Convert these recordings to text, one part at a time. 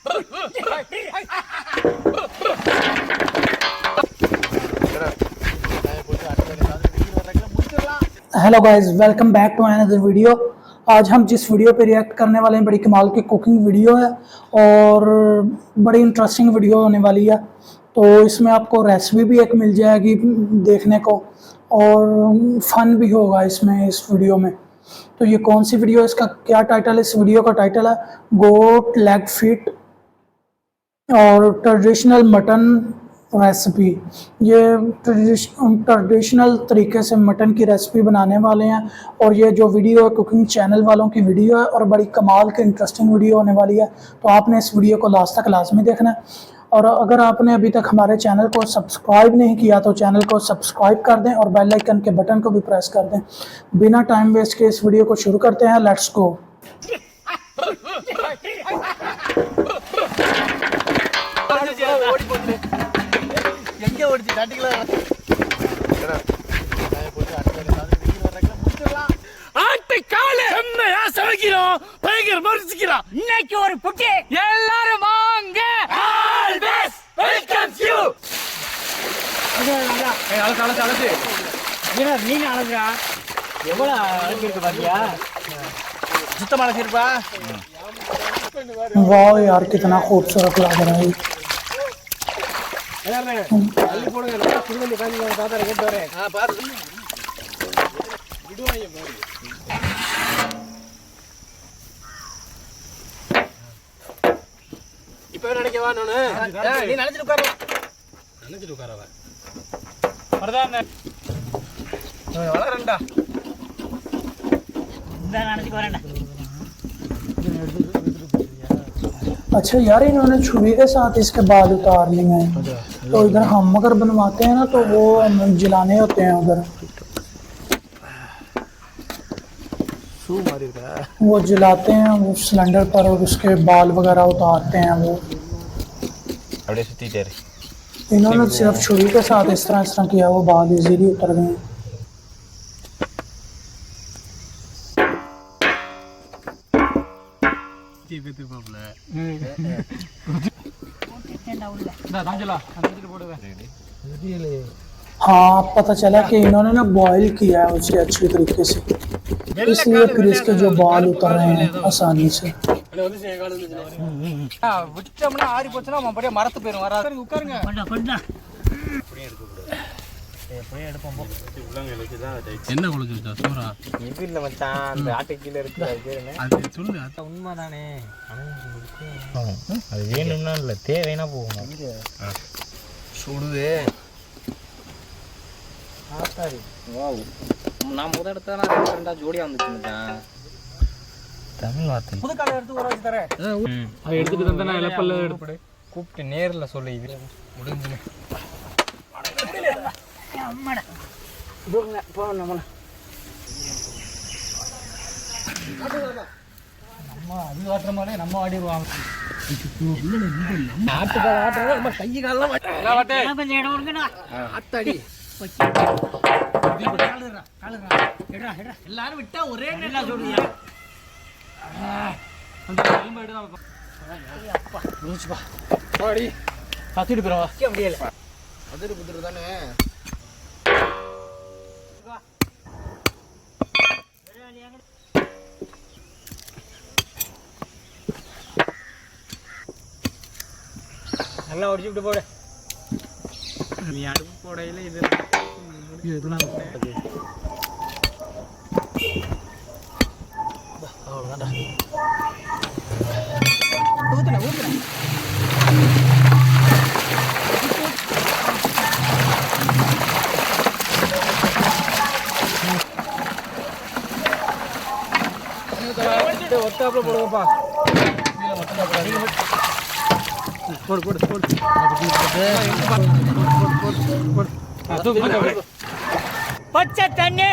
Hello guys, welcome back to another video. आज हम जिस वीडियो पे रिएक्ट करने वाले हैं बड़ी कमाल की कुकिंग वीडियो है और बड़ी इंटरेस्टिंग वीडियो होने वाली है। तो इसमें आपको रेसिपी भी एक मिल जाएगी देखने को और फन भी होगा इसमें इस वीडियो में। तो ये कौन सी वीडियो, इसका क्या टाइटल है? इस वीडियो का टाइटल है गोट लेग फीट और ट्रेडिशनल मटन रेसिपी। ये ट्रेडिशनल तरीके से मटन की रेसिपी बनाने वाले हैं और ये जो वीडियो है कुकिंग चैनल वालों की वीडियो है और बड़ी कमाल की इंटरेस्टिंग वीडियो होने वाली है। तो आपने इस वीडियो को लास्ट तक लाजमी देखना है और अगर आपने अभी तक हमारे चैनल को सब्सक्राइब नहीं किया तो चैनल को सब्सक्राइब कर दें और बेल आइकन के बटन को भी प्रेस कर दें। बिना टाइम वेस्ट के इस वीडियो को शुरू करते हैं। Let's go. இன்னைக்கு ஒரு புட்டி எல்லாரும் வாங்க. மீன் அழகா எவ்வளவு அழகு இருக்கு பாத்தியா? சுத்தமான சிரிப்பா. वाह यार, कितना खूबसूरत लग रहा है। இப்ப நினைக்கவா நானு நீ நினைச்சிட்டு உட்காரவா வரதானே வளரண்டா இந்த நினைச்சிட்டு வரேன்டா। अच्छा यार, इन्होंने छुरी के साथ इसके बाल उतार लिए हैं। तो इधर हम अगर बनवाते हैं ना तो वो जलाने होते हैं उधर, वो जलाते हैं वो सिलेंडर पर और उसके बाल वगैरह उतारते हैं वो। इन्होंने सिर्फ छुरी के साथ इस तरह किया, वो बाल इजीली उतर गए। हाँ, पता चला कि इन्होंने ना बॉईल किया है उसे अच्छी तरीके से, इसलिए फिर इसके जो बाल उतर रहे हैं आसानी से। என்ன குளிச்சு வச்சா சோறா இது இல்ல மச்சான், அந்த ஆட்டு கீழ இருக்கு அது சொல்லு. அது உண்மைதானே. அது வேணும்னா இல்லை, தேவைன்னா போகணும். சுடுது ஆத்தாடி. வாவ், நான் முதல் எடுத்தா ரெண்டா ஜோடியா வந்துச்சு மச்சான். தமிழ் வார்த்தை புது காலை எடுத்து ஊற வச்சு தரேன். அதை எடுத்துட்டு தந்தா நான் இலப்பல்ல எடுப்படு கூப்பிட்டு நேர்ல சொல்லு. இது முடிஞ்சு அம்மாடா போ நம்ம அது வாட்டுறமாலே நம்ம ஆடிடுவாங்க. எல்லாரும் விட்டா ஒரே நல்லா சொல்லுங்க. கத்திட்டு போறவா முடியல. அதிரு புதிரு தானே. நல்லா ஒடிச்சுட்டு போட. நீ அடுப்பு போடையில இது இதெல்லாம் அவ்வளோதான்டா. ஊத்துறேன் ஊத்துறேன். ஒத்தாப்புல போடுவோம்ப்பா. போடு போடு போடு. பச்சை தண்ணி,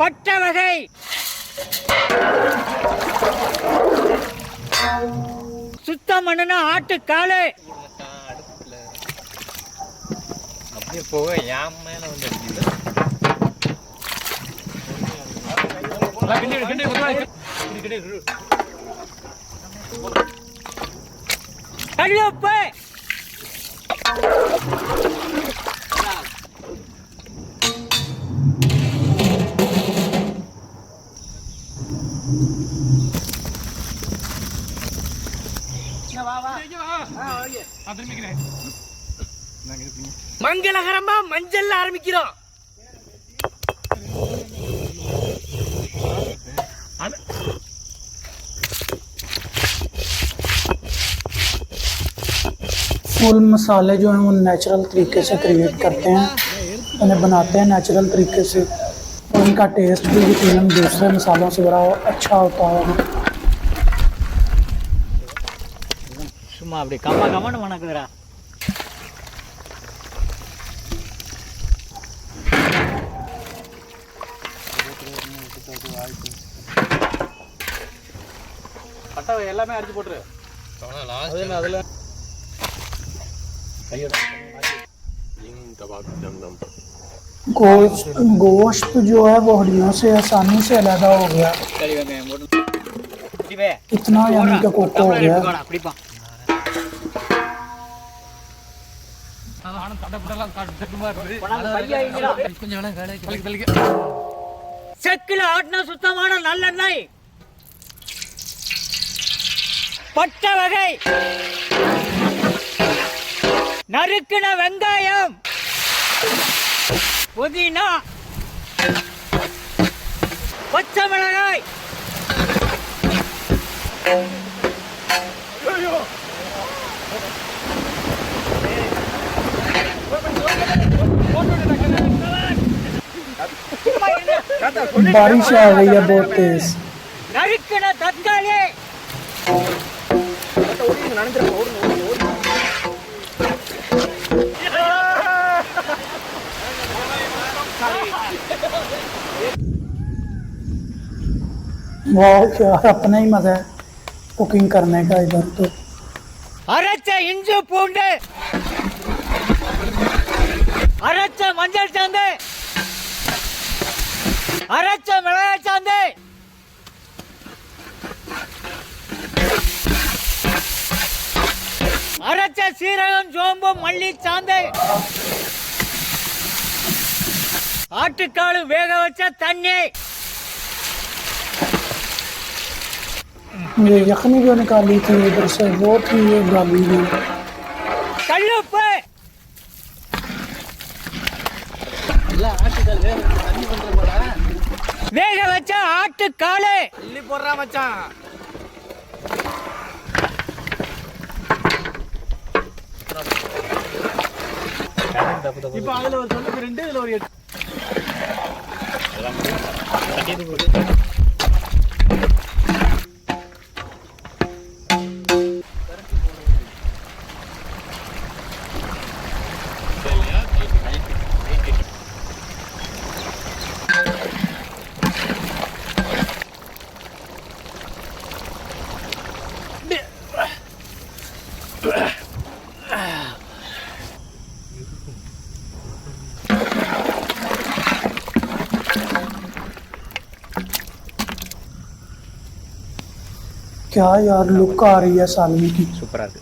பச்சை வகை, சுத்தம் பண்ணுனா ஆட்டு காலு. அப்படியே போக என் மேல வந்து கல்லுப்பு மங்களகரமா மஞ்சள் ஆரம்பிக்கிறோம். फुल मसाले जो हैं वो नेचुरल तरीके से क्रिएट करते हैं, उन्हें बनाते हैं नेचुरल तरीके से, और उनका टेस्ट भी यकीनन दूसरे मसालों से बड़ा अच्छा होता है। சும்மா அப்படி கம்மா கம்மான்னு மணக்குதுடா. பட்டை எல்லாமே அடிச்சு போட்டுரு. அதில் गोश्त जो है वो हड्डियों से आसानी से अलग हो गया, சரி வெங்காயம் போட்டு இதுவே इतना यानी कि कोको हो गया। அப்படிப்பா செக்கில ஆட்டின சுத்தமான நல்லெண்ணெய், பட்டை வகை, நறுக்கின வெங்காயம், புதினா, பச்சை மிளகாய், बारिश आ गई है बहुत तेज। நறுக்கின தக்காளி, वाह यार, अपना ही मजा है कुकिंग करने का इधर तो। அரைச்ச இஞ்சி பூண்டு, அரைச்ச மஞ்சள் சாந்து, அரைச்ச மிளகாய் சாந்து, அரைச்ச சீரகம் சோம்பு மல்லி சாந்து, ஆட்டுக்கால் வேக வச்ச தண்ணி, ये यखनी जो निकाली थी इधर से वो थी ये गाली हुई। கல்லுப்பு, வேக வச்ச ஆட்டுக்காலு, அள்ளி போடுறா மச்சான். இப்போ அதில் ஒரு 92 இதில் ஒரு 8. क्या यार लुक आ रही है सालवी की। சூப்பரா இருக்கு.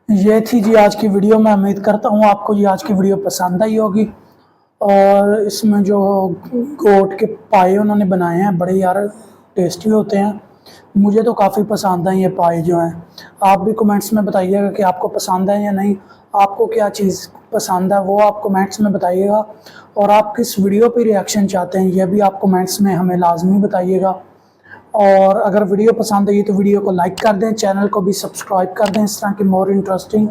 ये थी जी आज की वीडियो। मैं उम्मीद करता हूँ आपको ये आज की वीडियो पसंद आई होगी। और इसमें जो गोट के पाए उन्होंने बनाए हैं बड़े यार टेस्टी होते हैं। मुझे तो काफ़ी पसंद हैं ये पाए जो हैं। आप भी कमेंट्स में बताइएगा कि आपको पसंद है या नहीं, आपको क्या चीज़ पसंद है वो आप कमेंट्स में बताइएगा। और आप किस वीडियो पे रिएक्शन चाहते हैं ये भी आप कमेंट्स में हमें लाजमी बताइएगा। और अगर वीडियो पसंद आई तो वीडियो को लाइक कर दें, चैनल को भी सब्सक्राइब कर दें इस तरह की मोर इंटरेस्टिंग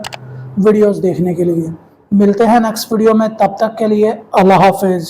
वीडियोस देखने के लिए। मिलते हैं नेक्स्ट वीडियो में, तब तक के लिए अल्लाह हाफिज़।